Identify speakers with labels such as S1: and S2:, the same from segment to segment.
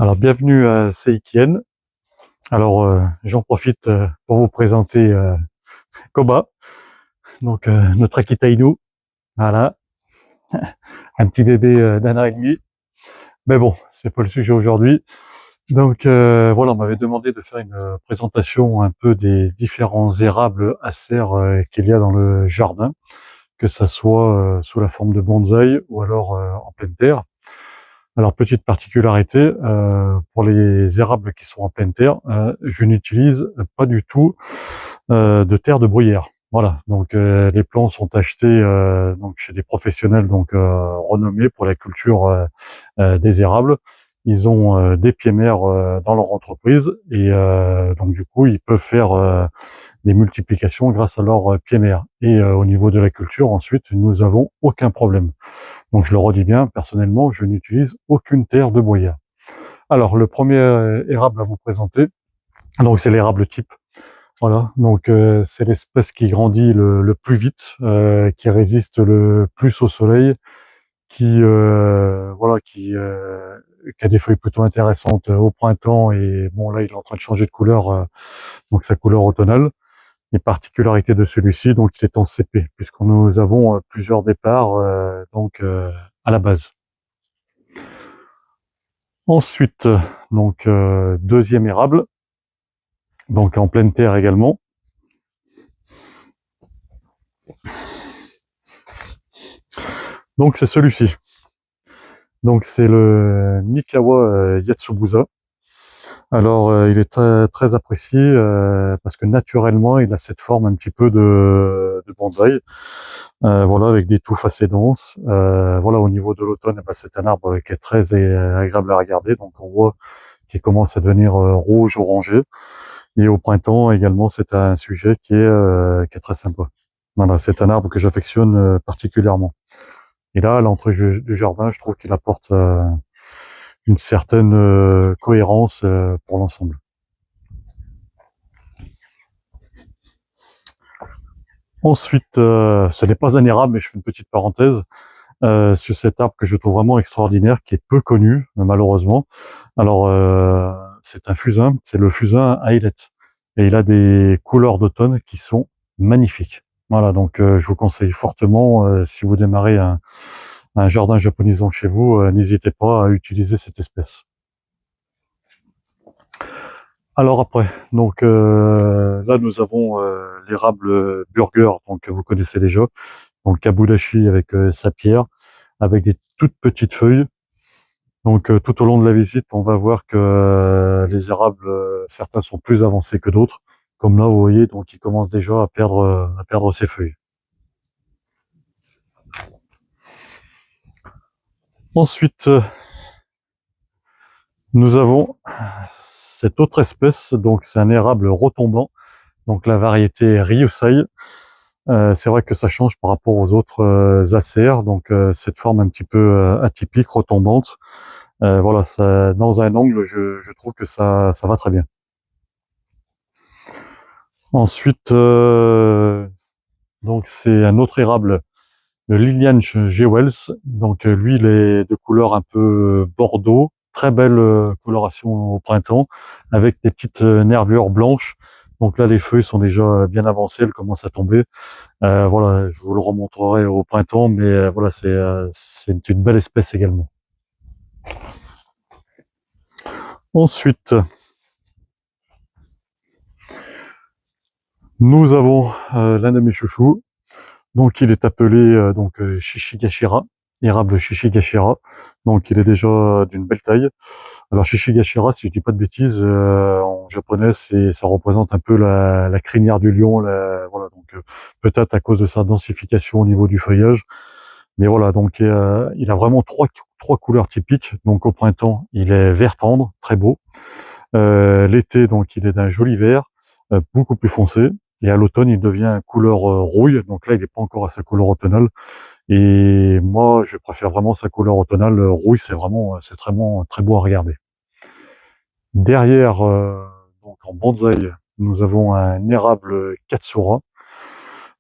S1: Alors, bienvenue à Seikien. Alors, j'en profite pour vous présenter Koba, donc notre Akita Inu. Voilà, un petit bébé d'un an et demi. Mais bon, c'est pas le sujet aujourd'hui. Donc voilà, on m'avait demandé de faire une présentation un peu des différents érables à serre qu'il y a dans le jardin, que ça soit sous la forme de bonsaï ou alors en pleine terre. Alors, petite particularité, pour les érables qui sont en pleine terre, je n'utilise pas du tout de terre de bruyère. Voilà, donc les plants sont achetés donc chez des professionnels donc renommés pour la culture des érables. Ils ont des pieds mères dans leur entreprise et donc du coup ils peuvent faire des multiplications grâce à leurs pieds mères. Et au niveau de la culture, ensuite, nous avons aucun problème. Donc je le redis bien, personnellement, je n'utilise aucune terre de bruyère. Alors le premier érable à vous présenter, donc c'est l'érable type. Voilà, donc c'est l'espèce qui grandit le plus vite, qui résiste le plus au soleil, qui voilà, qui a des feuilles plutôt intéressantes au printemps et bon là il est en train de changer de couleur, donc sa couleur automnale. Les particularités de celui-ci, donc il est en CP, puisque nous avons plusieurs départs donc à la base. Ensuite, donc deuxième érable, donc en pleine terre également. Donc c'est celui-ci. Donc c'est le Mikawa Yatsubusa. Alors il est très, très apprécié parce que naturellement il a cette forme un petit peu de bonsaï. Voilà, avec des touffes assez denses. Voilà, au niveau de l'automne, bah, c'est un arbre qui est très agréable à regarder. Donc on voit qu'il commence à devenir rouge, orangé. Et au printemps également, c'est un sujet qui est très sympa. Voilà, c'est un arbre que j'affectionne particulièrement. Et là, à l'entrée du jardin, je trouve qu'il apporte une certaine cohérence pour l'ensemble. Ensuite, ce n'est pas un érable, mais je fais une petite parenthèse sur cet arbre que je trouve vraiment extraordinaire, qui est peu connu, malheureusement. Alors, c'est un fusain, c'est le fusain Ailet. Et il a des couleurs d'automne qui sont magnifiques. Voilà, donc je vous conseille fortement, si vous démarrez un jardin japonisant chez vous, n'hésitez pas à utiliser cette espèce. Alors après, donc là nous avons l'érable burger, donc vous connaissez déjà, donc kabudashi avec sa pierre, avec des toutes petites feuilles. Donc tout au long de la visite, on va voir que les érables, certains sont plus avancés que d'autres. Comme là, vous voyez, donc il commence déjà à perdre ses feuilles. Ensuite, nous avons cette autre espèce, donc c'est un érable retombant, donc la variété Ryusai. C'est vrai que ça change par rapport aux autres acers, donc cette forme un petit peu atypique, retombante. Voilà, ça, dans un angle, je trouve que ça va très bien. Ensuite, donc c'est un autre érable, le Lilian Jewels. Donc lui, il est de couleur un peu bordeaux, très belle coloration au printemps, avec des petites nervures blanches. Donc là, les feuilles sont déjà bien avancées, elles commencent à tomber. Voilà, je vous le remontrerai au printemps, mais voilà, c'est une belle espèce également. Ensuite, nous avons l'un de mes chouchous. Donc il est appelé donc Shishigashira, érable Shishigashira. Donc il est déjà d'une belle taille. Alors Shishigashira, si je dis pas de bêtises, en japonais, ça représente un peu la crinière du lion. Voilà, donc peut-être à cause de sa densification au niveau du feuillage. Mais voilà, donc il a vraiment trois couleurs typiques. Donc au printemps, il est vert tendre, très beau. L'été, donc il est d'un joli vert, beaucoup plus foncé. Et à l'automne, il devient couleur rouille. Donc là, il n'est pas encore à sa couleur automnale. Et moi, je préfère vraiment sa couleur automnale. Rouille, c'est vraiment très beau à regarder. Derrière, donc en bonsaï, nous avons un érable Katsura.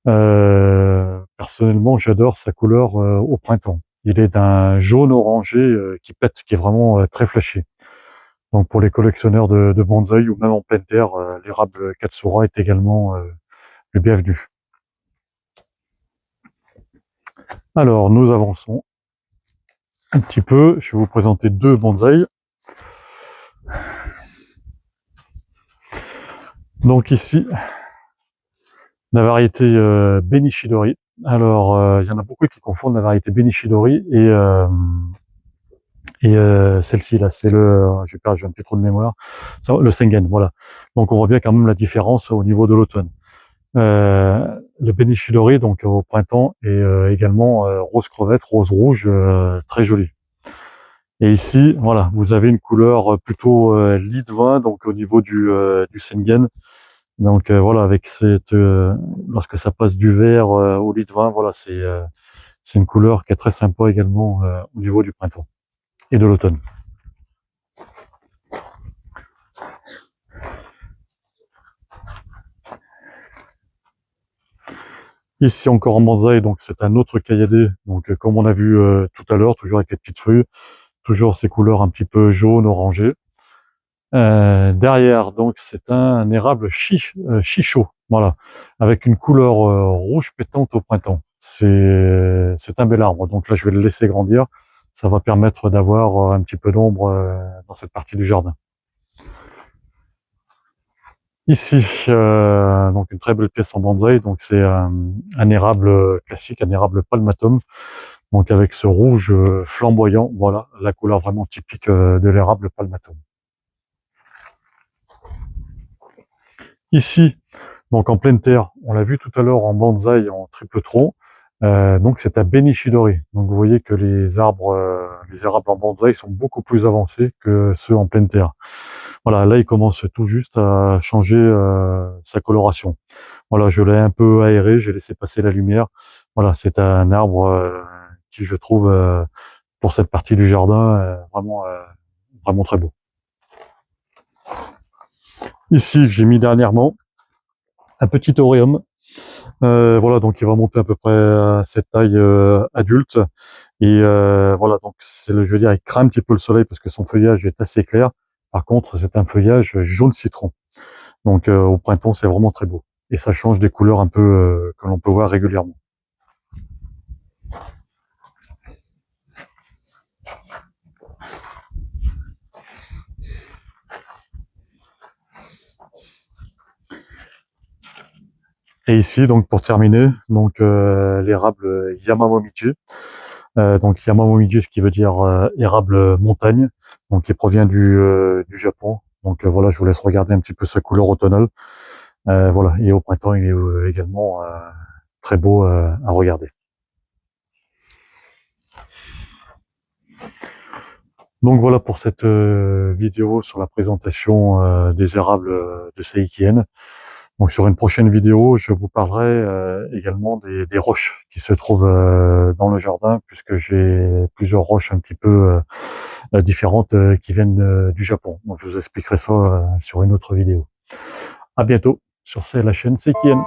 S1: Personnellement, j'adore sa couleur au printemps. Il est d'un jaune orangé qui pète, qui est vraiment très flashy. Donc pour les collectionneurs de bonsaï ou même en pleine terre, l'érable Katsura est également le bienvenu. Alors nous avançons un petit peu. Je vais vous présenter deux bonsaïs. Donc ici, la variété Benishidori. Alors il y en a beaucoup qui confondent la variété Benishidori et celle-ci là, c'est j'ai un petit trou de mémoire, le Sengen, voilà. Donc on voit bien quand même la différence au niveau de l'automne. Le Benishidori, donc au printemps, est également rose crevette, rose rouge, très joli. Et ici, voilà, vous avez une couleur plutôt lit de vin, donc au niveau du Sengen. Donc voilà, avec lorsque ça passe du vert au lit de vin, voilà, c'est une couleur qui est très sympa également au niveau du printemps et de l'automne. Ici encore en bonsaï, donc c'est un autre cailladé, donc comme on a vu tout à l'heure, toujours avec les petites feuilles, toujours ces couleurs un petit peu jaune, orangé. Derrière, donc c'est un érable chicho, voilà, avec une couleur rouge pétante au printemps. C'est un bel arbre, donc là je vais le laisser grandir, ça va permettre d'avoir un petit peu d'ombre dans cette partie du jardin. Ici, donc une très belle pièce en bonsaï, donc c'est un érable classique, un érable palmatum, donc avec ce rouge flamboyant, voilà, la couleur vraiment typique de l'érable palmatum. Ici, donc en pleine terre, on l'a vu tout à l'heure en bonsaï en triple tronc, donc c'est un Benishidori. Donc vous voyez que les érables en bonsaï sont beaucoup plus avancés que ceux en pleine terre. Voilà, là il commence tout juste à changer sa coloration. Voilà, je l'ai un peu aéré, j'ai laissé passer la lumière. Voilà, c'est un arbre qui je trouve pour cette partie du jardin vraiment très beau. Ici, j'ai mis dernièrement un petit auréum. Voilà, donc il va monter à peu près à cette taille adulte. Et voilà, donc je veux dire, il craint un petit peu le soleil parce que son feuillage est assez clair. Par contre, c'est un feuillage jaune citron. Donc au printemps, c'est vraiment très beau. Et ça change des couleurs un peu que l'on peut voir régulièrement. Et ici, donc pour terminer, donc l'érable Yamamomiji. Donc Yamamomiji, ce qui veut dire érable montagne, donc qui provient du Japon. Donc voilà, je vous laisse regarder un petit peu sa couleur automnale. Voilà, et au printemps, il est également très beau à regarder. Donc voilà pour cette vidéo sur la présentation des érables de Seikien. Donc sur une prochaine vidéo, je vous parlerai également des roches qui se trouvent dans le jardin, puisque j'ai plusieurs roches un petit peu différentes qui viennent du Japon. Donc je vous expliquerai ça sur une autre vidéo. À bientôt sur la chaîne Seikien.